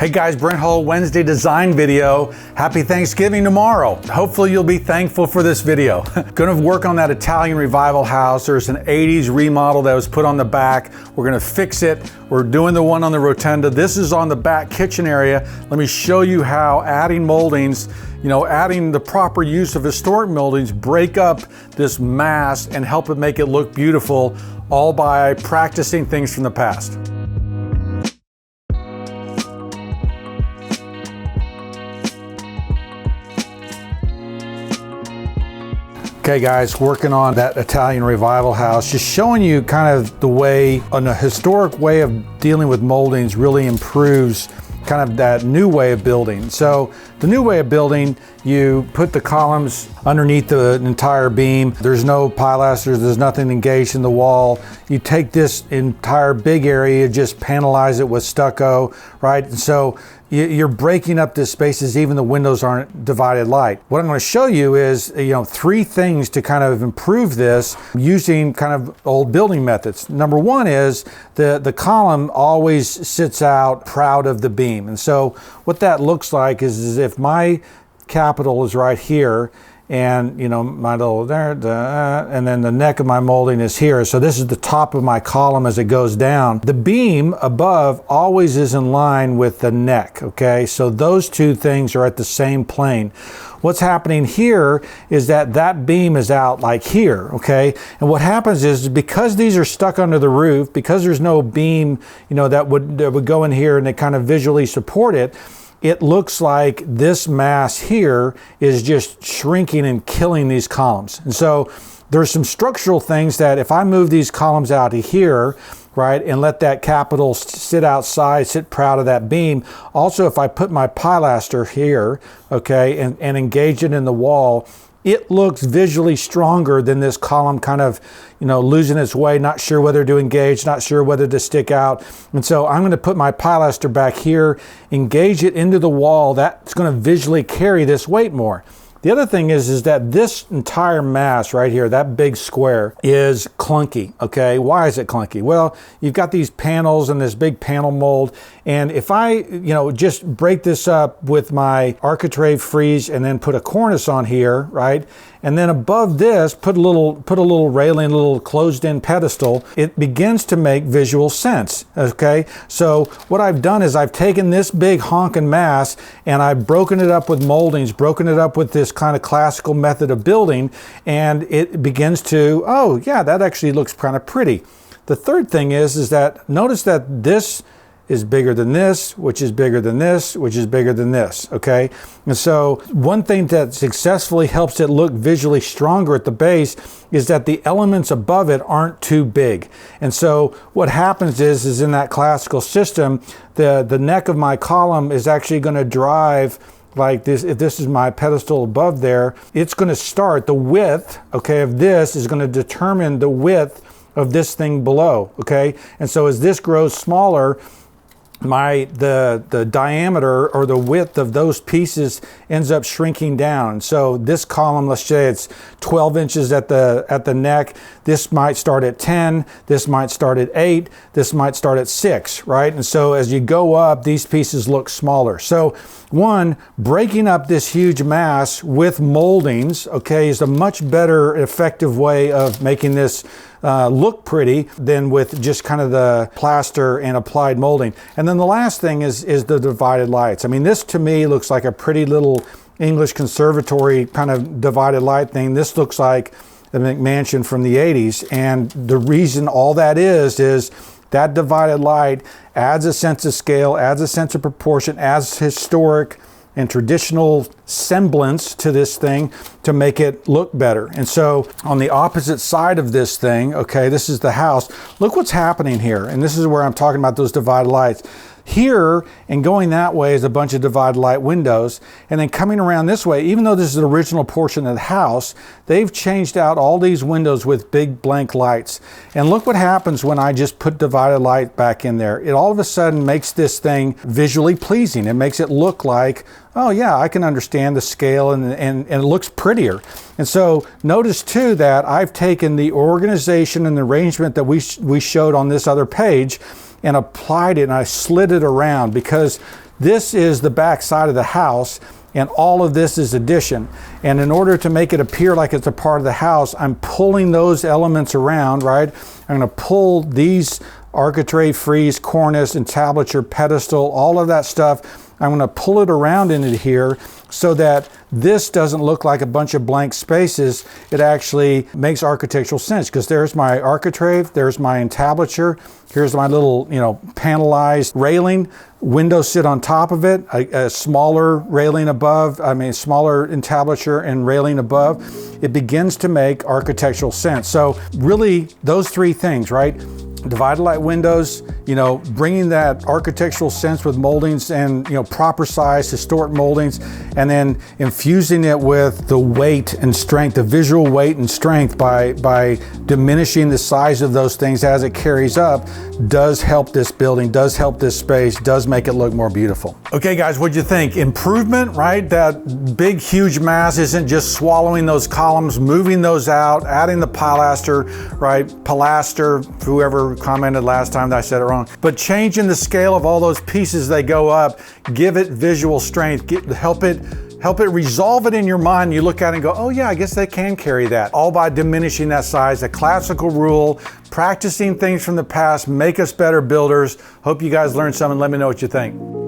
Hey guys, Brent Hull, Wednesday design video. Happy Thanksgiving tomorrow. Hopefully you'll be thankful for this video. Gonna work on that Italian revival house. There's an 80s remodel that was put on the back. We're gonna fix it. We're doing the one on the rotunda. This is on the back kitchen area. Let me show you how adding moldings, adding the proper use of historic moldings, break up this mass and help it make it look beautiful, all by practicing things from the past. Okay guys, working on that Italian revival house, just showing you kind of the way, a historic way of dealing with moldings really improves kind of that new way of building. So the new way of building, you put the columns underneath the entire beam. There's no pilasters, there's nothing engaged in the wall. You take this entire big area, just panelize it with stucco, right? And so you're breaking up the spaces, even the windows aren't divided light. What I'm going to show you is, three things to kind of improve this using kind of old building methods. Number one is the column always sits out proud of the beam. And so what that looks like is if my capital is right here, and my little there, and then the neck of my molding is here. So this is the top of my column as it goes down. The beam above always is in line with the neck, okay? So those two things are at the same plane. What's happening here is that beam is out like here, okay? And what happens is because these are stuck under the roof, because there's no beam, that would go in here and they kind of visually support it, it looks like this mass here is just shrinking and killing these columns. And so there's some structural things that if I move these columns out to here, right, and let that capital sit outside, sit proud of that beam. Also, if I put my pilaster here, okay, and engage it in the wall, it looks visually stronger than this column kind of, losing its way, not sure whether to engage, not sure whether to stick out. And so I'm going to put my pilaster back here, engage it into the wall. That's going to visually carry this weight more. The other thing is that this entire mass right here, that big square, is clunky, okay? Why is it clunky? Well, you've got these panels and this big panel mold, and if I, just break this up with my architrave frieze and then put a cornice on here, right? And then above this, put a little railing, a little closed-in pedestal, it begins to make visual sense, okay? So what I've done is I've taken this big honking mass and I've broken it up with moldings, broken it up with this kind of classical method of building, and it begins to, oh yeah, that actually looks kind of pretty. The third thing is that notice that this is bigger than this, which is bigger than this, which is bigger than this, okay? And so one thing that successfully helps it look visually stronger at the base is that the elements above it aren't too big. And so what happens is in that classical system, the neck of my column is actually going to drive like this. If this is my pedestal above there, it's going to start, the width, okay, of this is going to determine the width of this thing below, okay? And so as this grows smaller, the diameter or the width of those pieces ends up shrinking down. So this column, let's say it's 12 inches at the neck. This might start at 10, this might start at 8, this might start at 6, right? And so as you go up, these pieces look smaller. So one, breaking up this huge mass with moldings, okay, is a much better effective way of making this look pretty than with just kind of the plaster and applied molding. And then the last thing is the divided lights. I mean, this to me looks like a pretty little English conservatory kind of divided light thing. This looks like the McMansion from the 80s. And the reason all that is that divided light adds a sense of scale, adds a sense of proportion, adds historic and traditional semblance to this thing to make it look better. And so on the opposite side of this thing, okay, this is the house. Look what's happening here. And this is where I'm talking about those divided lights. Here and going that way is a bunch of divided light windows, and then coming around this way, even though this is the original portion of the house, they've changed out all these windows with big blank lights. And look what happens when I just put divided light back in there. It all of a sudden makes this thing visually pleasing. It makes it look like, oh yeah, I can understand the scale, and it looks prettier. And so notice too that I've taken the organization and the arrangement that we showed on this other page and applied it, and I slid it around, because This is the back side of the house, and all of this is addition. And in order to make it appear like it's a part of the house, I'm pulling those elements around, right? I'm gonna pull these architrave, frieze, cornice, entablature, pedestal, all of that stuff. I'm gonna pull it around into here so that this doesn't look like a bunch of blank spaces. It actually makes architectural sense, because there's my architrave, there's my entablature, here's my little, panelized railing. Windows sit on top of it, a smaller railing above, smaller entablature and railing above. It begins to make architectural sense. So really, those three things, right? Divided light windows, bringing that architectural sense with moldings and, proper size, historic moldings, and then infusing it with the weight and strength, the visual weight and strength by diminishing the size of those things as it carries up, does help this building, does help this space, does make it look more beautiful. Okay guys, what'd you think? Improvement, right? That big, huge mass isn't just swallowing those columns, moving those out, adding the pilaster, right? Pilaster, whoever commented last time that I said it wrong, but changing the scale of all those pieces, they go up, give it visual strength, help it resolve it in your mind. You look at it and go, oh yeah, I guess they can carry that, all by diminishing that size. A classical rule, practicing things from the past, make us better builders. Hope you guys learned something. Let me know what you think.